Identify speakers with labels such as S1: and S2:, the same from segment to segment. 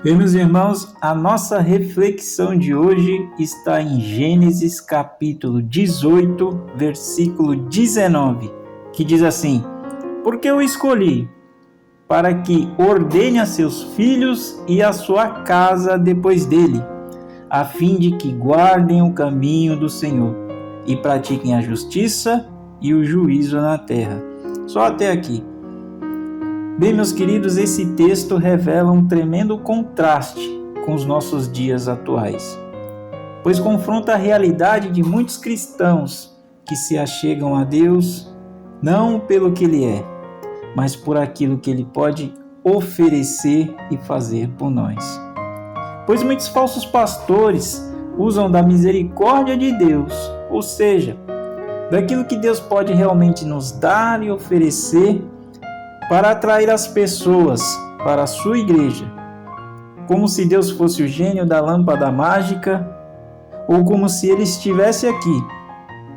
S1: Bem, meus irmãos, a nossa reflexão de hoje está em Gênesis capítulo 18, versículo 19, que diz assim: Porque eu escolhi para que ordene a seus filhos e a sua casa depois dele, a fim de que guardem o caminho do Senhor e pratiquem a justiça e o juízo na terra. Só até aqui. Bem, meus queridos, esse texto revela um tremendo contraste com os nossos dias atuais, pois confronta a realidade de muitos cristãos que se achegam a Deus não pelo que Ele é, mas por aquilo que Ele pode oferecer e fazer por nós. Pois muitos falsos pastores usam da misericórdia de Deus, ou seja, daquilo que Deus pode realmente nos dar e oferecer, para atrair as pessoas para a sua igreja, como se Deus fosse o gênio da lâmpada mágica, ou como se Ele estivesse aqui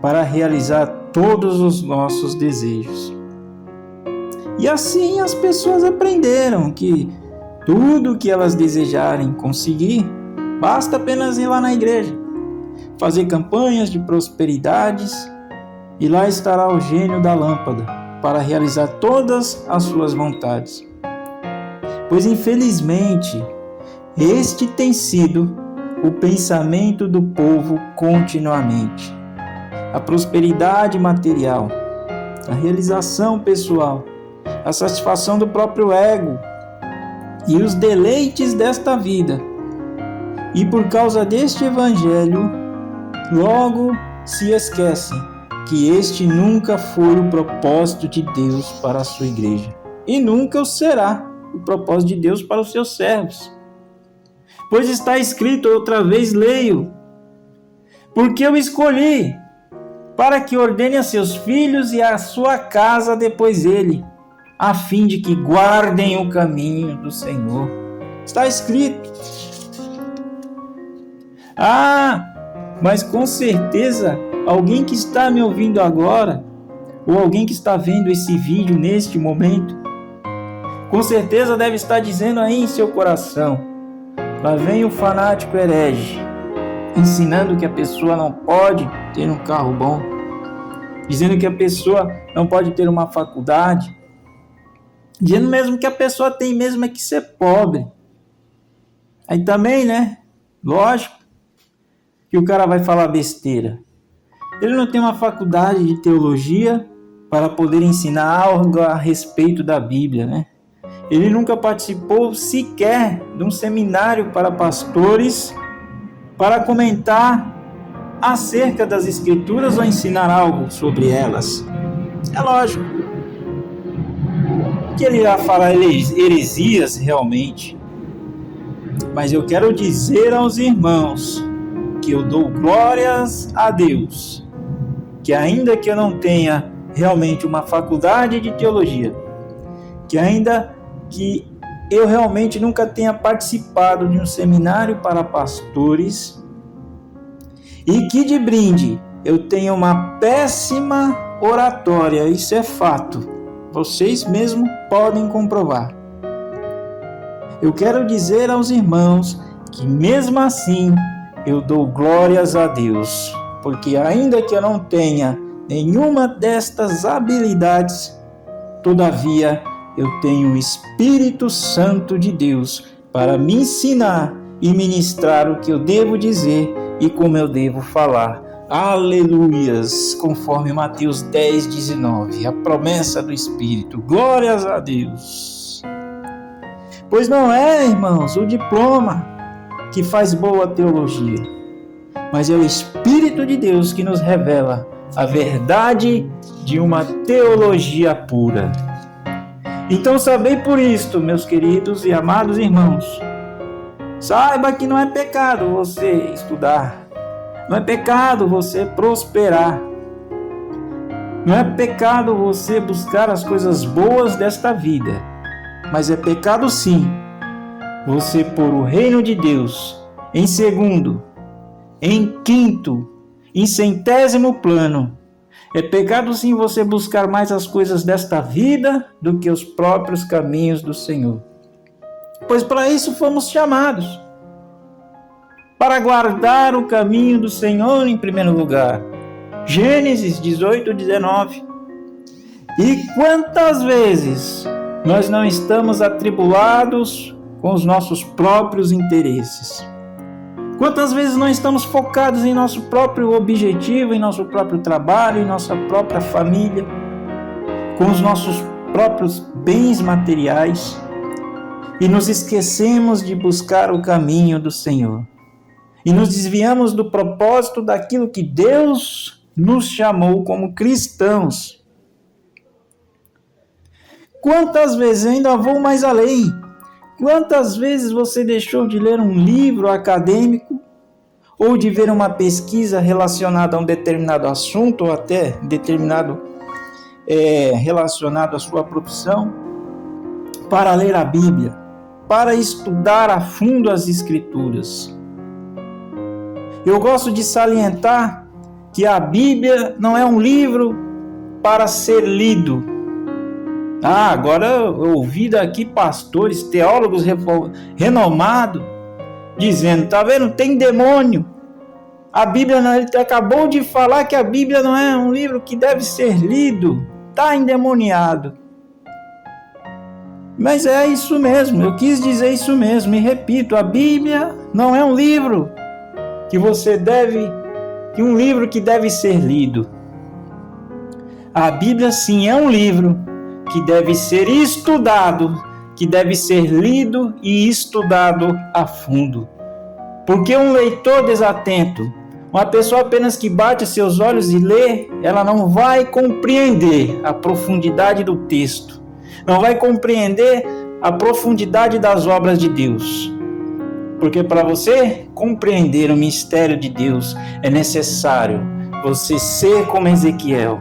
S1: para realizar todos os nossos desejos. E assim as pessoas aprenderam que tudo o que elas desejarem conseguir, basta apenas ir lá na igreja, fazer campanhas de prosperidades, e lá estará o gênio da lâmpada para realizar todas as suas vontades. Pois infelizmente, este tem sido o pensamento do povo continuamente. A prosperidade material, a realização pessoal, a satisfação do próprio ego e os deleites desta vida. E por causa deste evangelho, logo se esquecem que este nunca foi o propósito de Deus para a sua igreja, e nunca o será o propósito de Deus para os seus servos. Pois está escrito, outra vez leio, porque eu escolhi para que ordene a seus filhos e a sua casa depois dele, a fim de que guardem o caminho do Senhor. Está escrito. Mas com certeza alguém que está me ouvindo agora, ou alguém que está vendo esse vídeo neste momento, com certeza deve estar dizendo aí em seu coração: lá vem o fanático herege, ensinando que a pessoa não pode ter um carro bom, dizendo que a pessoa não pode ter uma faculdade, dizendo mesmo que a pessoa tem mesmo é que ser pobre. Aí também, lógico que o cara vai falar besteira. Ele não tem uma faculdade de teologia para poder ensinar algo a respeito da Bíblia, Ele nunca participou sequer de um seminário para pastores para comentar acerca das Escrituras ou ensinar algo sobre elas. É lógico que ele irá falar heresias realmente, mas eu quero dizer aos irmãos que eu dou glórias a Deus, que ainda que eu não tenha realmente uma faculdade de teologia, que ainda que eu realmente nunca tenha participado de um seminário para pastores, e que de brinde eu tenha uma péssima oratória, isso é fato, vocês mesmos podem comprovar. Eu quero dizer aos irmãos que mesmo assim eu dou glórias a Deus, porque ainda que eu não tenha nenhuma destas habilidades, todavia eu tenho o Espírito Santo de Deus para me ensinar e ministrar o que eu devo dizer e como eu devo falar. Aleluias, conforme Mateus 10:19, a promessa do Espírito. Glórias a Deus. Pois não é, irmãos, o diploma que faz boa teologia, mas é o Espírito de Deus que nos revela a verdade de uma teologia pura. Então sabei por isto, meus queridos e amados irmãos, saiba que não é pecado você estudar, não é pecado você prosperar, não é pecado você buscar as coisas boas desta vida, mas é pecado sim você pôr o reino de Deus em segundo, em quinto, em centésimo plano. É pecado sim você buscar mais as coisas desta vida do que os próprios caminhos do Senhor. pois para isso fomos chamados, para guardar o caminho do Senhor em primeiro lugar. Gênesis 18, 19. E quantas vezes nós não estamos atribulados com os nossos próprios interesses? Quantas vezes nós estamos focados em nosso próprio objetivo, em nosso próprio trabalho, em nossa própria família, com os nossos próprios bens materiais, e nos esquecemos de buscar o caminho do Senhor. E nos desviamos do propósito daquilo que Deus nos chamou como cristãos. Quantas vezes, ainda vou mais além, quantas vezes você deixou de ler um livro acadêmico ou de ver uma pesquisa relacionada a um determinado assunto ou até relacionado à sua profissão para ler a Bíblia, para estudar a fundo as Escrituras? Eu gosto de salientar que a Bíblia não é um livro para ser lido. Agora eu ouvi daqui pastores, teólogos renomados, dizendo, tá vendo, tem demônio. A Bíblia, ele acabou de falar que a Bíblia não é um livro que deve ser lido, tá endemoniado. Mas é isso mesmo, eu quis dizer isso mesmo, e repito, a Bíblia não é um livro um livro que deve ser lido. A Bíblia sim é um livro que deve ser estudado, que deve ser lido e estudado a fundo. Porque um leitor desatento, uma pessoa apenas que bate seus olhos e lê, ela não vai compreender a profundidade do texto, não vai compreender a profundidade das obras de Deus. Porque para você compreender o mistério de Deus, é necessário você ser como Ezequiel,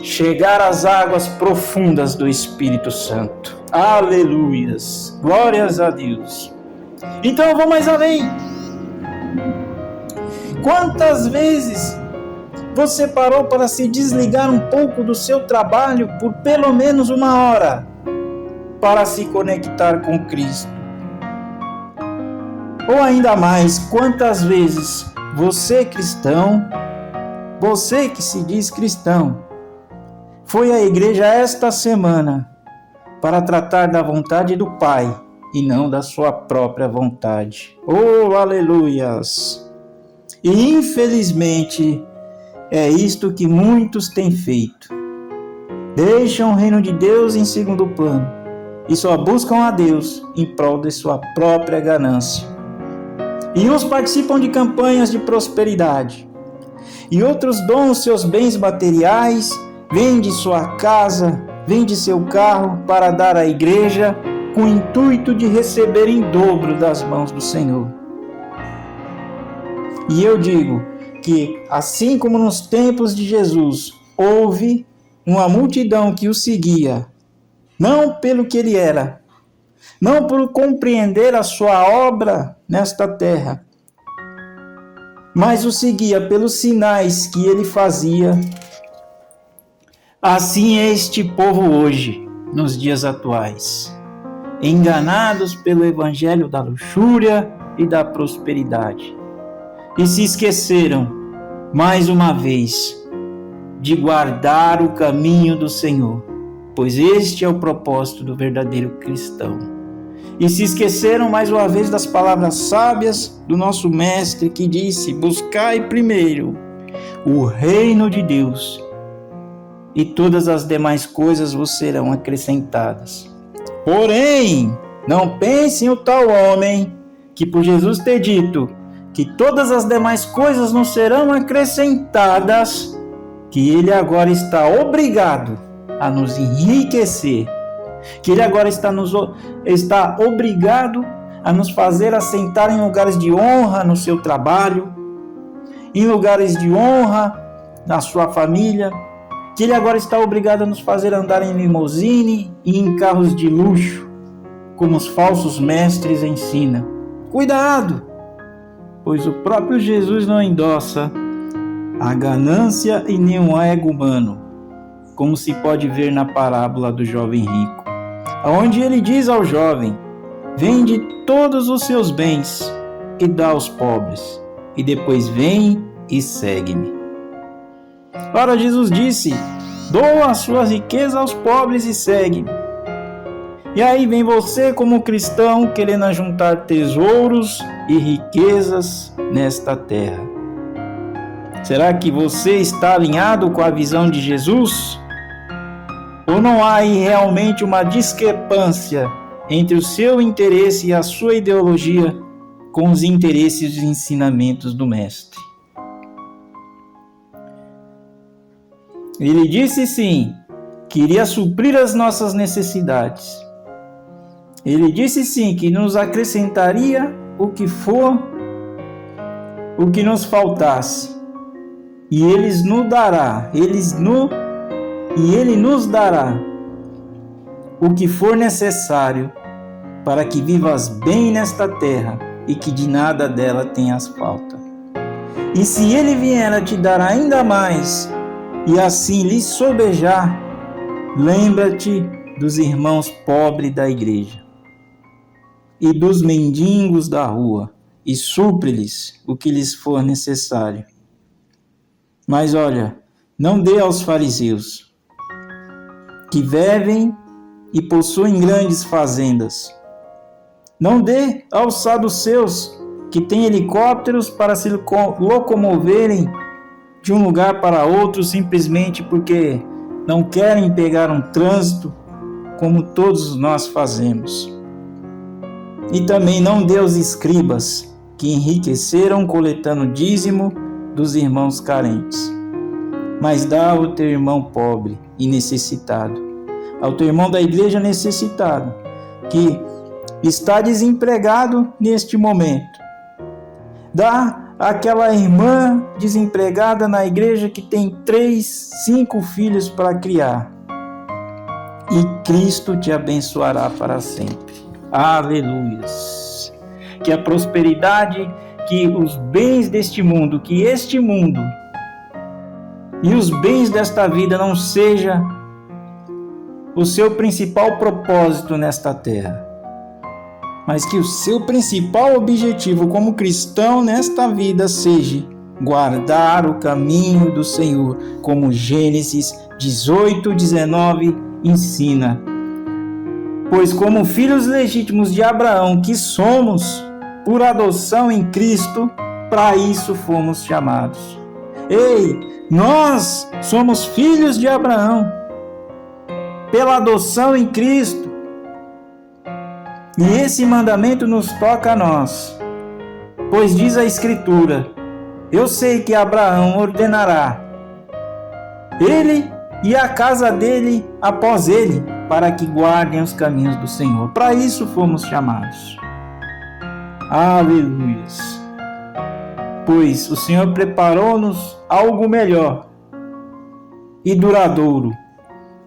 S1: chegar às águas profundas do Espírito Santo. Aleluias! Glórias a Deus! Então eu vou mais além. Quantas vezes você parou para se desligar um pouco do seu trabalho por pelo menos 1 hora para se conectar com Cristo? Ou ainda mais, quantas vezes você cristão, você que se diz cristão, foi à igreja esta semana para tratar da vontade do Pai e não da sua própria vontade? Oh, aleluias! E infelizmente é isto que muitos têm feito. Deixam o reino de Deus em segundo plano e só buscam a Deus em prol de sua própria ganância. E uns participam de campanhas de prosperidade, e outros doam seus bens materiais, vende sua casa, vende seu carro para dar à igreja, com o intuito de receber em dobro das mãos do Senhor. E eu digo que, assim como nos tempos de Jesus, houve uma multidão que o seguia, não pelo que ele era, não por compreender a sua obra nesta terra, mas o seguia pelos sinais que ele fazia. Assim é este povo hoje, nos dias atuais, enganados pelo evangelho da luxúria e da prosperidade, e se esqueceram, mais uma vez, de guardar o caminho do Senhor, pois este é o propósito do verdadeiro cristão. E se esqueceram mais uma vez das palavras sábias do nosso mestre, que disse: buscai primeiro o reino de Deus, e todas as demais coisas vos serão acrescentadas. Porém, não pensem o tal homem que, por Jesus ter dito que todas as demais coisas não serão acrescentadas, que ele agora está obrigado a nos enriquecer, que ele agora está obrigado a nos fazer assentar em lugares de honra no seu trabalho, em lugares de honra na sua família, que ele agora está obrigado a nos fazer andar em limusine e em carros de luxo, como os falsos mestres ensinam. Cuidado, pois o próprio Jesus não endossa a ganância e nem o ego humano, como se pode ver na parábola do jovem rico. onde ele diz ao jovem: vende todos os seus bens e dá aos pobres, e depois vem e segue-me. Ora, Jesus disse: doa a sua riqueza aos pobres e segue-me. E aí vem você, como cristão, querendo ajuntar tesouros e riquezas nesta terra. Será que você está alinhado com a visão de Jesus? Ou não há aí realmente uma discrepância entre o seu interesse e a sua ideologia com os interesses e ensinamentos do Mestre? Ele disse sim, que iria suprir as nossas necessidades. Ele disse sim, que nos acrescentaria o que for, o que nos faltasse. E Ele nos dará, Ele nos dará o que for necessário para que vivas bem nesta terra e que de nada dela tenhas falta. E se Ele vier a te dar ainda mais e assim lhe sobejar, lembra-te dos irmãos pobres da igreja e dos mendigos da rua e supre-lhes o que lhes for necessário. Mas olha, não dê aos fariseus, que vivem e possuem grandes fazendas. Não dê aos saduceus, que têm helicópteros para se locomoverem de um lugar para outro simplesmente porque não querem pegar um trânsito como todos nós fazemos. E também não dê aos escribas, que enriqueceram coletando dízimo dos irmãos carentes. Mas dá ao teu irmão pobre e necessitado, ao teu irmão da igreja necessitado, que está desempregado neste momento. Dá àquela irmã desempregada na igreja que tem 3, 5 filhos para criar. E Cristo te abençoará para sempre. Aleluias! Que a prosperidade, que os bens deste mundo, que este mundo e os bens desta vida não seja o seu principal propósito nesta terra, mas que o seu principal objetivo como cristão nesta vida seja guardar o caminho do Senhor, como Gênesis 18:19 ensina. Pois como filhos legítimos de Abraão que somos, por adoção em Cristo, para isso fomos chamados. Ei, nós somos filhos de Abraão, pela adoção em Cristo. E esse mandamento nos toca a nós, pois diz a Escritura: eu sei que Abraão ordenará ele e a casa dele após ele, para que guardem os caminhos do Senhor. Para isso fomos chamados. Aleluias! Pois o Senhor preparou-nos algo melhor e duradouro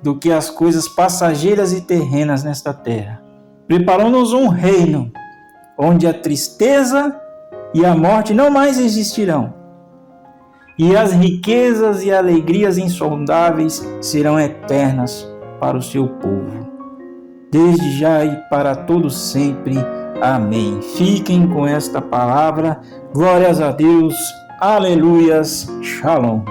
S1: do que as coisas passageiras e terrenas nesta terra. Preparou-nos um reino onde a tristeza e a morte não mais existirão, e as riquezas e alegrias insondáveis serão eternas para o seu povo, desde já e para todo sempre. Amém. Fiquem com esta palavra. Glórias a Deus. Aleluias. Shalom.